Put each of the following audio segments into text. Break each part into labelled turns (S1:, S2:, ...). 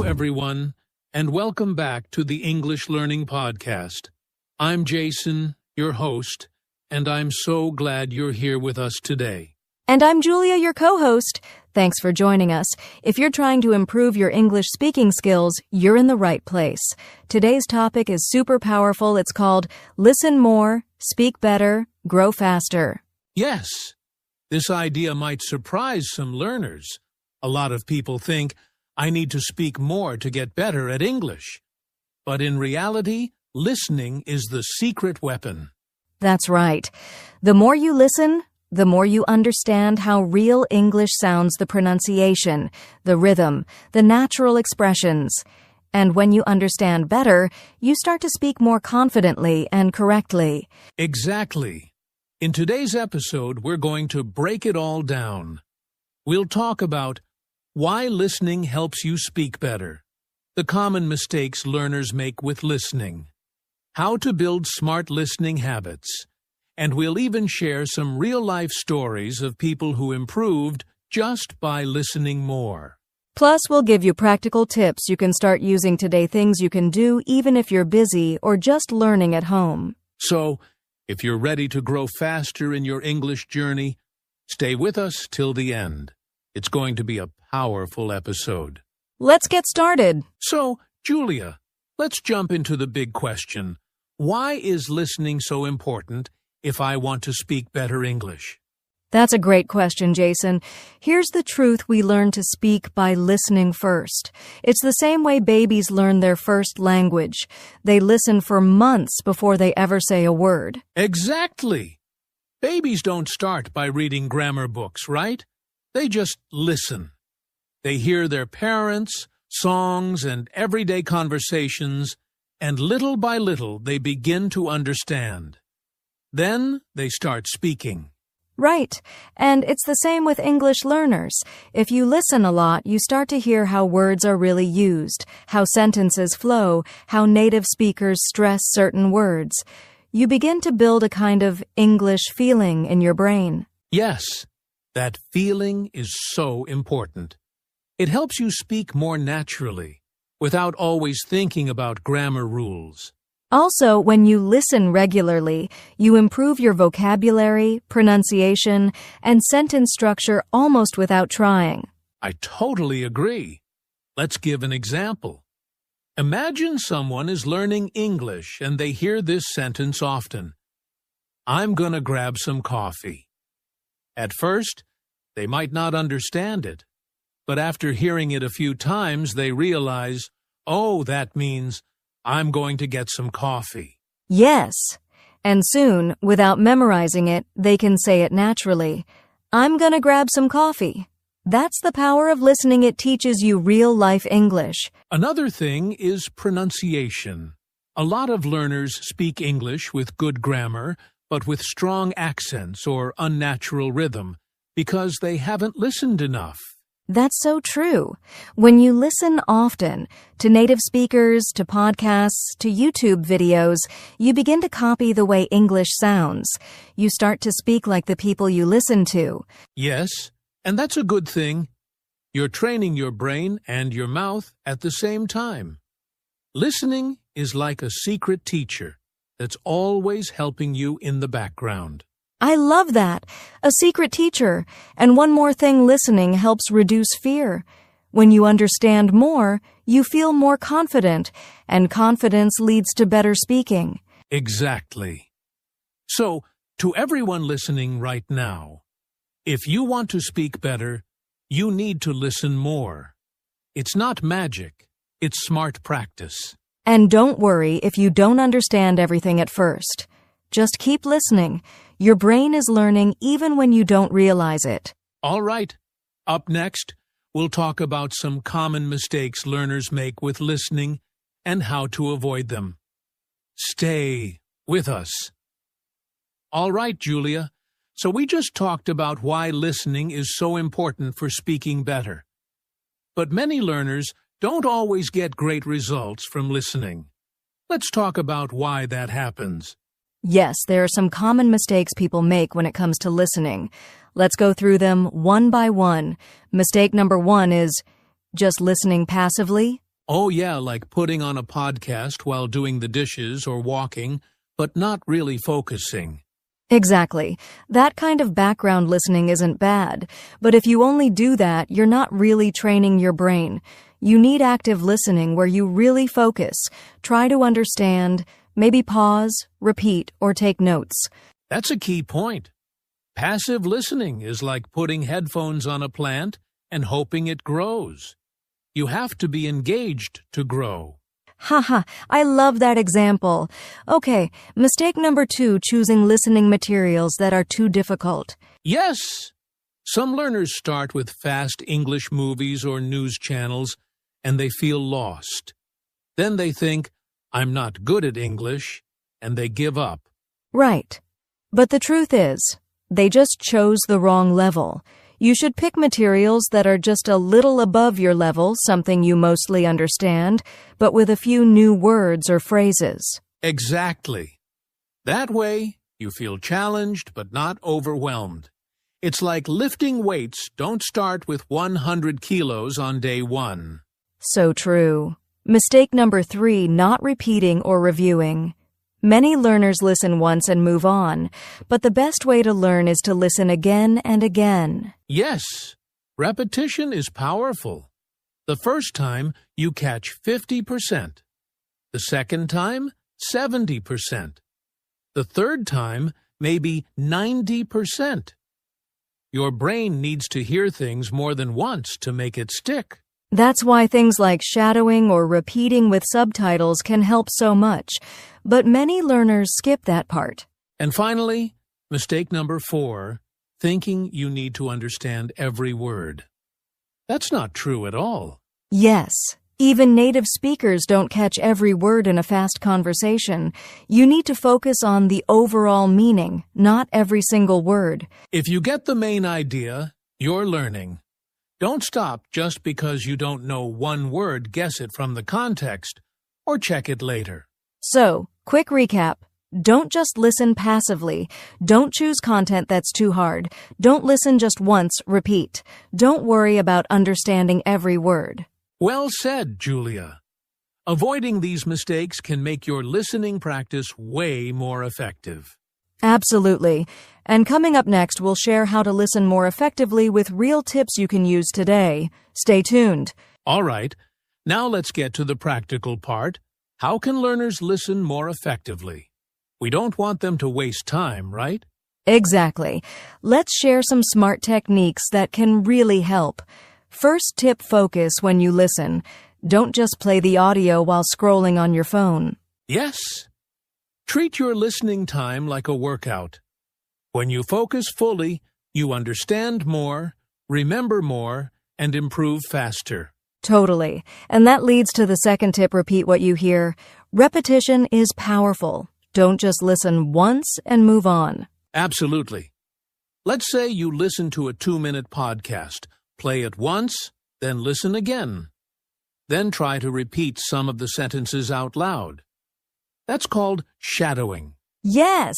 S1: everyone, and welcome back to the English Learning Podcast. I'm Jason, your host, and I'm so glad you're here with us today.
S2: And I'm Julia, your co-host. Thanks for joining us. If you're trying to improve your English speaking skills, you're in the right place. Today's topic is super powerful. It's called Listen More, Speak Better, Grow Faster.
S1: Yes, this idea might surprise some learners. A lot of people think, I need to speak more to get better at English. But in reality, listening is the secret weapon.
S2: That's right. The more you listen, the more you understand how real English sounds, the pronunciation, the rhythm, the natural expressions. And when you understand better, you start to speak more confidently and correctly.
S1: Exactly. In today's episode, we're going to break it all down. We'll talk about why listening helps you speak better, the common mistakes learners make with listening, how to build smart listening habits, and we'll even share some real-life stories of people who improved just by listening more.
S2: Plus, we'll give you practical tips you can start using today, things you can do even if you're busy or just learning at home.
S1: So, if you're ready to grow faster in your English journey, stay with us till the end. It's going to be a powerful episode.
S2: Let's get started.
S1: So, Julia, let's jump into the big question. Why is listening so important if I want to speak better English?
S2: That's a great question, Jason. Here's the truth: we learn to speak by listening first. It's the same way babies learn their first language. They listen for months before they ever say a word.
S1: Exactly. Babies don't start by reading grammar books, right? They just listen. They hear their parents, songs, and everyday conversations, and little by little they begin to understand. Then they start speaking.
S2: Right. And it's the same with English learners. If you listen a lot, you start to hear how words are really used, how sentences flow, how native speakers stress certain words. You begin to build a kind of English feeling in your brain.
S1: Yes, that feeling is so important. It helps you speak more naturally, without always thinking about grammar rules.
S2: Also, when you listen regularly, you improve your vocabulary, pronunciation, and sentence structure almost without trying.
S1: I totally agree. Let's give an example. Imagine someone is learning English and they hear this sentence often. I'm gonna grab some coffee. At first, they might not understand it, but after hearing it a few times, they realize, oh, that means I'm going to get some coffee.
S2: Yes. And soon, without memorizing it, they can say it naturally. I'm gonna grab some coffee. That's the power of listening. It teaches you real-life English.
S1: Another thing is pronunciation. A lot of learners speak English with good grammar, but with strong accents or unnatural rhythm, because they haven't listened enough.
S2: That's so true. When you listen often, to native speakers, to podcasts, to YouTube videos, you begin to copy the way English sounds. You start to speak like the people you listen to.
S1: Yes, and that's a good thing. You're training your brain and your mouth at the same time. Listening is like a secret teacher that's always helping you in the background.
S2: I love that. A secret teacher. And one more thing, listening helps reduce fear. When you understand more, you feel more confident, and confidence leads to better speaking.
S1: Exactly. So, to everyone listening right now, if you want to speak better, you need to listen more. It's not magic, it's smart practice.
S2: And don't worry if you don't understand everything at first. Just keep listening. Your brain is learning even when you don't realize it.
S1: All right. Up next, we'll talk about some common mistakes learners make with listening and how to avoid them. Stay with us. All right, Julia. So we just talked about why listening is so important for speaking better. But many learners don't always get great results from listening. Let's talk about why that happens.
S2: Yes, there are some common mistakes people make when it comes to listening. Let's go through them one by one. Mistake number 1 is just listening passively.
S1: Oh yeah, like putting on a podcast while doing the dishes or walking, but not really focusing.
S2: Exactly. That kind of background listening isn't bad, but if you only do that, you're not really training your brain. You need active listening where you really focus, try to understand, maybe pause, repeat, or take notes.
S1: That's a key point. Passive listening is like putting headphones on a plant and hoping it grows. You have to be engaged to grow.
S2: Haha, I love that example. Okay, mistake number 2, choosing listening materials that are too difficult.
S1: Yes! Some learners start with fast English movies or news channels, and they feel lost. Then they think, I'm not good at English, and they give up.
S2: Right. But the truth is, they just chose the wrong level. You should pick materials that are just a little above your level, something you mostly understand, but with a few new words or phrases.
S1: Exactly. That way, you feel challenged but not overwhelmed. It's like lifting weights. Don't start with 100 kilos on day 1.
S2: So true. Mistake number 3, not repeating or reviewing. Many learners listen once and move on, but the best way to learn is to listen again and again.
S1: Yes, repetition is powerful. The first time, you catch 50%. The second time, 70%. The third time, maybe 90%. Your brain needs to hear things more than once to make it stick.
S2: That's why things like shadowing or repeating with subtitles can help so much, but many learners skip that part.
S1: And finally, mistake number 4, thinking you need to understand every word. That's not true at all.
S2: Yes, even native speakers don't catch every word in a fast conversation. You need to focus on the overall meaning, not every single word.
S1: If you get the main idea, you're learning. Don't stop just because you don't know one word. Guess it from the context, or check it later.
S2: So, quick recap. Don't just listen passively. Don't choose content that's too hard. Don't listen just once, repeat. Don't worry about understanding every word.
S1: Well said, Julia. Avoiding these mistakes can make your listening practice way more effective.
S2: Absolutely. And coming up next, we'll share how to listen more effectively with real tips you can use today. Stay tuned.
S1: All right, now let's get to the practical part. How can learners listen more effectively? We don't want them to waste time, right?
S2: Exactly. Let's share some smart techniques that can really help. First tip, focus when you listen. Don't just play the audio while scrolling on your phone.
S1: Yes. Treat your listening time like a workout. When you focus fully, you understand more, remember more, and improve faster.
S2: Totally. And that leads to the second tip, repeat what you hear. Repetition is powerful. Don't just listen once and move on.
S1: Absolutely. Let's say you listen to a 2-minute podcast. Play it once, then listen again. Then try to repeat some of the sentences out loud. That's called shadowing.
S2: Yes!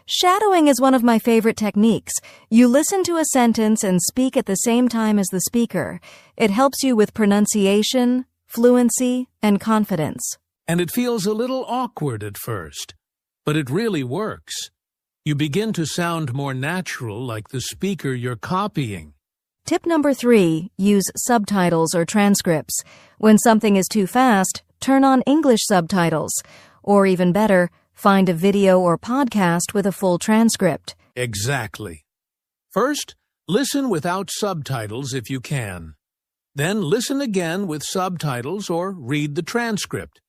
S2: Shadowing is one of my favorite techniques. You listen to a sentence and speak at the same time as the speaker. It helps you with pronunciation, fluency, and confidence.
S1: And it feels a little awkward at first, but it really works. You begin to sound more natural, like the speaker you're copying.
S2: Tip number 3, use subtitles or transcripts. When something is too fast, turn on English subtitles. Or even better, find a video or podcast with a full transcript.
S1: Exactly. First, listen without subtitles if you can. Then listen again with subtitles or read the transcript.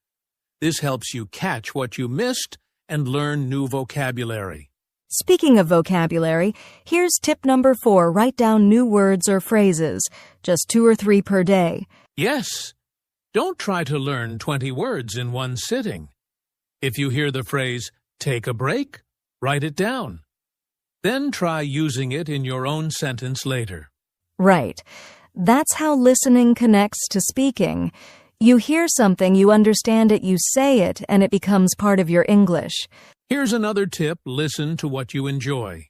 S1: This helps you catch what you missed and learn new vocabulary.
S2: Speaking of vocabulary, here's tip number 4, write down new words or phrases, just 2 or 3 per day.
S1: Yes. Don't try to learn 20 words in one sitting. If you hear the phrase, take a break, write it down. Then try using it in your own sentence later.
S2: Right. That's how listening connects to speaking. You hear something, you understand it, you say it, and it becomes part of your English.
S1: Here's another tip, listen to what you enjoy.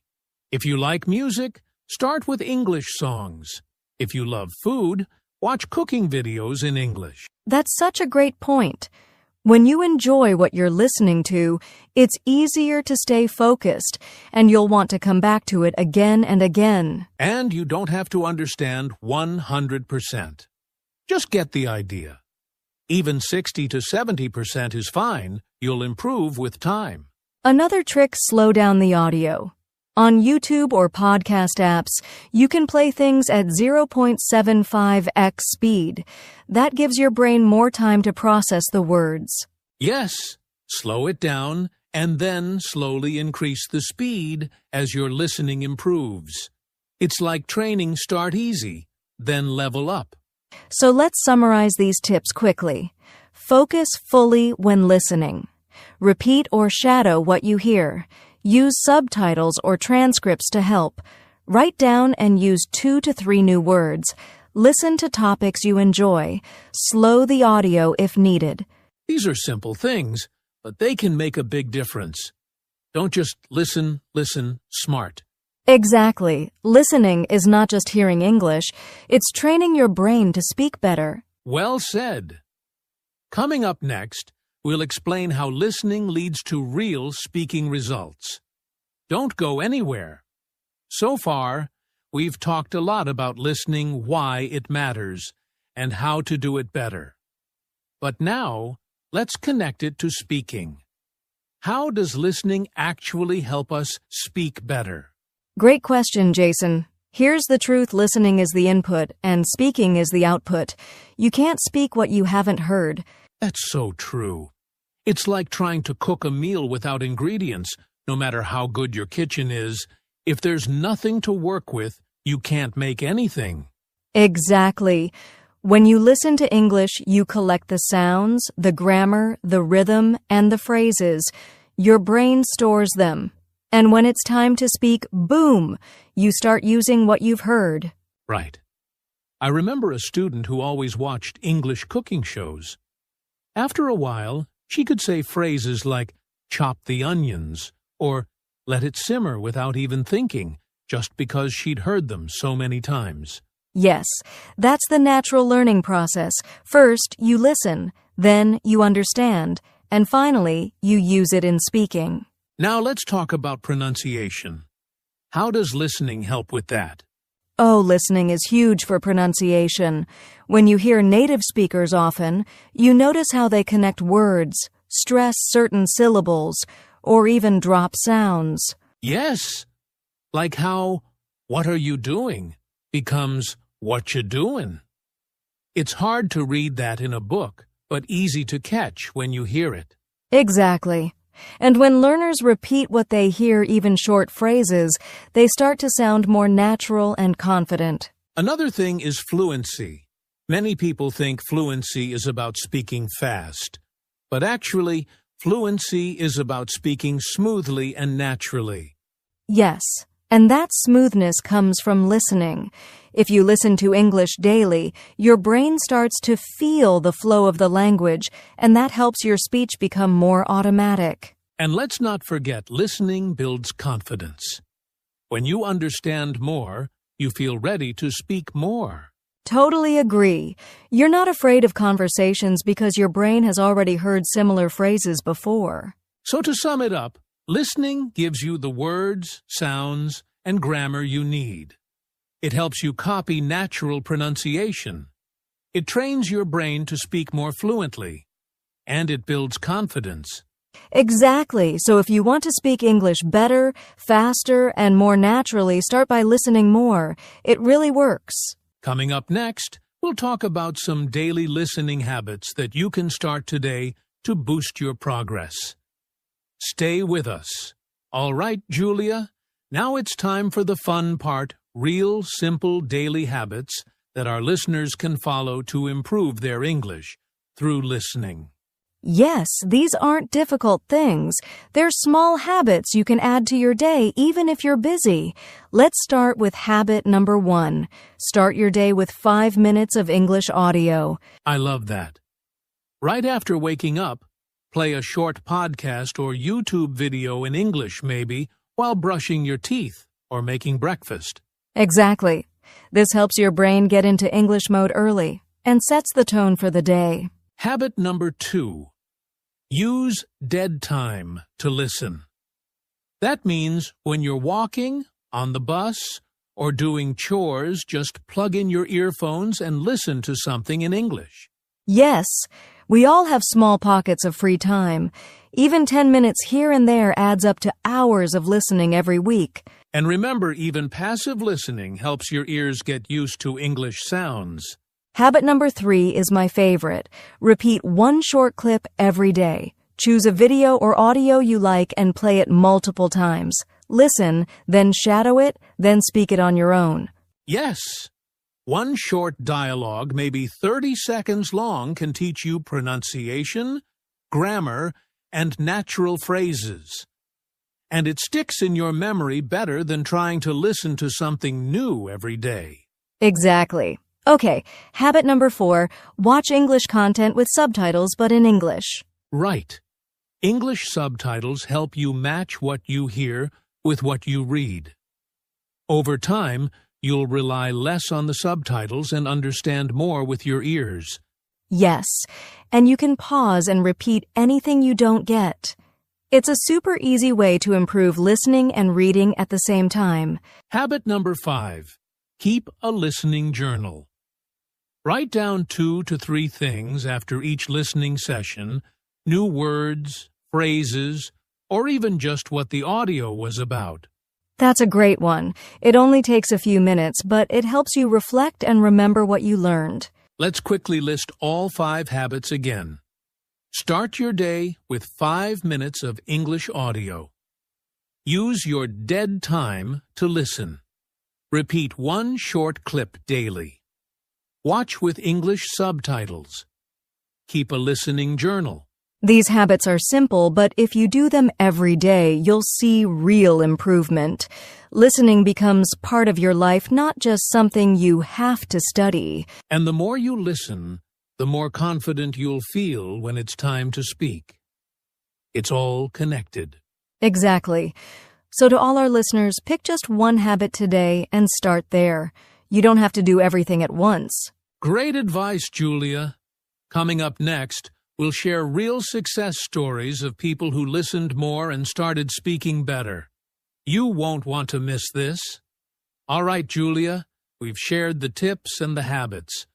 S1: If you like music, start with English songs. If you love food, Watch cooking videos in English.
S2: That's such a great point. When you enjoy what you're listening to, it's easier to stay focused, and you'll want to come back to it again and again.
S1: And you don't have to understand 100%. Just get the idea. Even 60 to 70% is fine. You'll improve with time.
S2: Another trick: slow down the audio. On YouTube or podcast apps, you can play things at 0.75x speed. That gives your brain more time to process the words.
S1: Yes, slow it down and then slowly increase the speed as your listening improves. It's like training: start easy, then level up.
S2: So let's summarize these tips quickly. Focus fully when listening. Repeat or shadow what you hear. Use subtitles or transcripts to help. Write down and use 2 to 3 new words. Listen to topics you enjoy. Slow the audio if needed.
S1: These are simple things, but they can make a big difference. Don't just listen, smart.
S2: Exactly. Listening is not just hearing English, it's training your brain to speak better.
S1: Well said. Coming up next, we'll explain how listening leads to real speaking results. Don't go anywhere. So far, we've talked a lot about listening, why it matters, and how to do it better. But now, let's connect it to speaking. How does listening actually help us speak better?
S2: Great question, Jason. Here's the truth: listening is the input, and speaking is the output. You can't speak what you haven't heard.
S1: That's so true. It's like trying to cook a meal without ingredients. No matter how good your kitchen is, if there's nothing to work with, you can't make anything.
S2: Exactly. When you listen to English, you collect the sounds, the grammar, the rhythm, and the phrases. Your brain stores them. And when it's time to speak, boom, you start using what you've heard.
S1: Right. I remember a student who always watched English cooking shows. After a while, she could say phrases like, chop the onions, or let it simmer without even thinking, just because she'd heard them so many times.
S2: Yes, that's the natural learning process. First, you listen, then you understand, and finally, you use it in speaking.
S1: Now let's talk about pronunciation. How does listening help with that?
S2: Oh, listening is huge for pronunciation. When you hear native speakers often, you notice how they connect words, stress certain syllables, or even drop sounds.
S1: Yes, like how "what are you doing" becomes "what you doing." It's hard to read that in a book, but easy to catch when you hear it.
S2: Exactly. And when learners repeat what they hear, even short phrases, they start to sound more natural and confident.
S1: Another thing is fluency. Many people think fluency is about speaking fast, but actually, fluency is about speaking smoothly and naturally.
S2: Yes, and that smoothness comes from listening. If you listen to English daily, your brain starts to feel the flow of the language, and that helps your speech become more automatic.
S1: And let's not forget, listening builds confidence. When you understand more, you feel ready to speak more.
S2: Totally agree. You're not afraid of conversations because your brain has already heard similar phrases before.
S1: So to sum it up, listening gives you the words, sounds, and grammar you need. It helps you copy natural pronunciation. It trains your brain to speak more fluently. And it builds confidence.
S2: Exactly. So if you want to speak English better, faster, and more naturally, start by listening more. It really works.
S1: Coming up next, we'll talk about some daily listening habits that you can start today to boost your progress. Stay with us. All right, Julia, now it's time for the fun part, real, simple daily habits that our listeners can follow to improve their English through listening.
S2: Yes, these aren't difficult things. They're small habits you can add to your day even if you're busy. Let's start with habit number 1. Start your day with 5 minutes of English audio.
S1: I love that. Right after waking up, play a short podcast or YouTube video in English maybe while brushing your teeth or making breakfast.
S2: Exactly. This helps your brain get into English mode early and sets the tone for the day.
S1: Habit number 2. Use dead time to listen. That means when you're walking, on the bus, or doing chores, just plug in your earphones and listen to something in English.
S2: Yes, we all have small pockets of free time. Even 10 minutes here and there adds up to hours of listening every week.
S1: And remember, even passive listening helps your ears get used to English sounds.
S2: Habit number 3 is my favorite. Repeat one short clip every day. Choose a video or audio you like and play it multiple times. Listen, then shadow it, then speak it on your own.
S1: Yes. One short dialogue, maybe 30 seconds long, can teach you pronunciation, grammar, and natural phrases. And it sticks in your memory better than trying to listen to something new every day.
S2: Exactly. Okay, habit number 4, watch English content with subtitles but in English.
S1: Right. English subtitles help you match what you hear with what you read. Over time, you'll rely less on the subtitles and understand more with your ears.
S2: Yes, and you can pause and repeat anything you don't get. It's a super easy way to improve listening and reading at the same time.
S1: Habit number 5. Keep a listening journal. Write down 2 to 3 things after each listening session, new words, phrases, or even just what the audio was about.
S2: That's a great one. It only takes a few minutes, but it helps you reflect and remember what you learned.
S1: Let's quickly list all 5 habits again. Start your day with 5 minutes of English audio. Use your dead time to listen. Repeat one short clip daily. Watch with English subtitles. Keep a listening journal.
S2: These habits are simple, but if you do them every day, you'll see real improvement. Listening becomes part of your life, not just something you have to study.
S1: And the more you listen, the more confident you'll feel when it's time to speak. It's all connected.
S2: Exactly. So to all our listeners, pick just one habit today and start there. You don't have to do everything at once.
S1: Great advice, Julia. Coming up next, we'll share real success stories of people who listened more and started speaking better. You won't want to miss this. All right, Julia, we've shared the tips and the habits.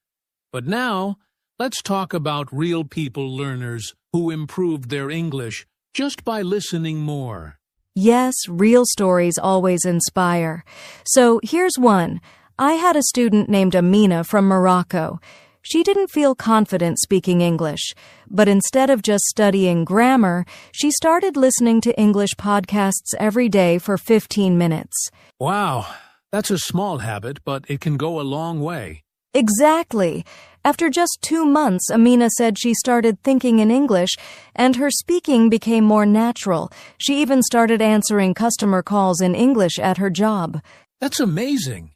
S1: But now, let's talk about real people learners who improved their English just by listening more.
S2: Yes, real stories always inspire. So here's one. I had a student named Amina from Morocco. She didn't feel confident speaking English, but instead of just studying grammar, she started listening to English podcasts every day for 15 minutes.
S1: Wow, that's a small habit, but it can go a long way.
S2: Exactly. After just 2 months, Amina said she started thinking in English, and her speaking became more natural. She even started answering customer calls in English at her job.
S1: That's amazing.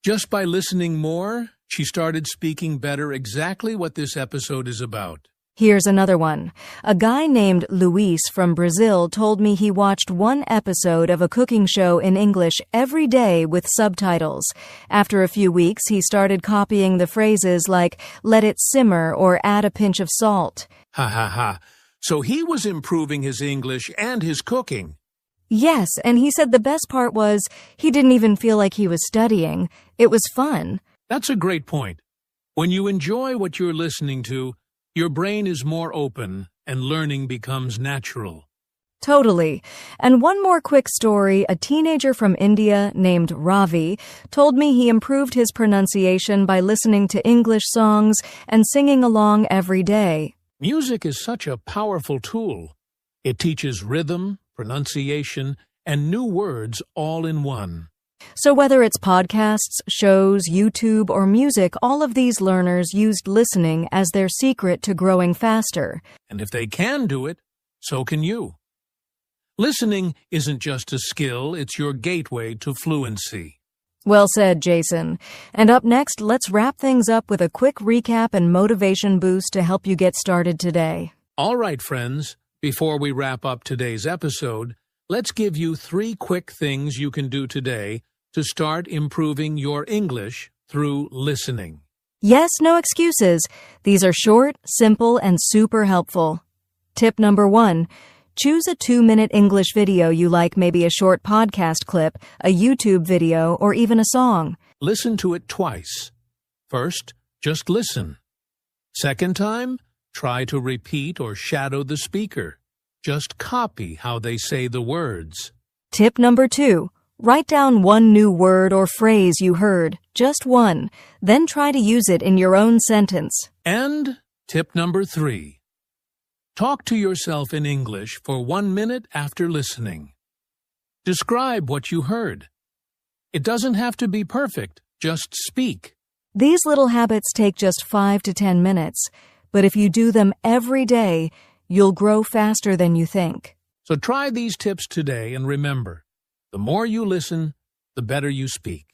S1: Just by listening more, she started speaking better, exactly what this episode is about.
S2: Here's another one. A guy named Luis from Brazil told me he watched one episode of a cooking show in English every day with subtitles. After a few weeks, he started copying the phrases like, let it simmer or add a pinch of salt.
S1: Ha ha ha. So he was improving his English and his cooking.
S2: Yes, and he said the best part was he didn't even feel like he was studying. It was fun.
S1: That's a great point. When you enjoy what you're listening to, your brain is more open and learning becomes natural.
S2: Totally. And one more quick story. A teenager from India named Ravi told me he improved his pronunciation by listening to English songs and singing along every day.
S1: Music is such a powerful tool. It teaches rhythm, pronunciation, and new words all in one.
S2: So whether it's podcasts, shows, YouTube, or music, all of these learners used listening as their secret to growing faster.
S1: And if they can do it, so can you. Listening isn't just a skill, it's your gateway to fluency.
S2: Well said, Jason. And up next, let's wrap things up with a quick recap and motivation boost to help you get started today.
S1: All right, friends, before we wrap up today's episode, let's give you 3 quick things you can do today to start improving your English through listening.
S2: Yes, no excuses. These are short, simple, and super helpful. Tip number 1. Choose a 2-minute English video you like, maybe a short podcast clip, a YouTube video, or even a song.
S1: Listen to it twice. First, just listen. Second time, try to repeat or shadow the speaker. Just copy how they say the words.
S2: Tip number 2. Write down one new word or phrase you heard, just one. Then try to use it in your own sentence.
S1: And tip number 3. Talk to yourself in English for 1 minute after listening. Describe what you heard. It doesn't have to be perfect, just speak.
S2: These little habits take just 5 to 10 minutes, but if you do them every day, you'll grow faster than you think.
S1: So try these tips today and remember, the more you listen, the better you speak.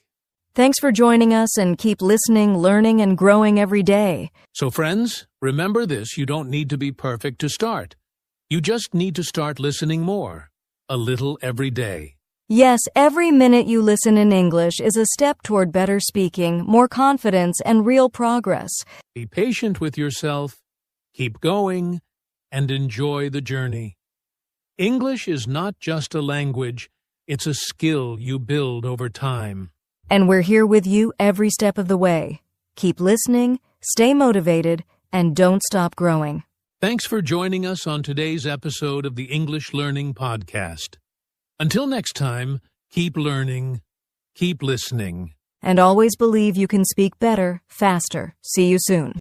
S2: Thanks for joining us, and keep listening, learning, and growing every day.
S1: So friends, remember this, you don't need to be perfect to start. You just need to start listening more, a little every day.
S2: Yes, every minute you listen in English is a step toward better speaking, more confidence, and real progress.
S1: Be patient with yourself, keep going, and enjoy the journey. English is not just a language, it's a skill you build over time.
S2: And we're here with you every step of the way. Keep listening, stay motivated, and don't stop growing.
S1: Thanks for joining us on today's episode of the English Learning Podcast. Until next time, keep learning, keep listening.
S2: And always believe you can speak better, faster. See you soon.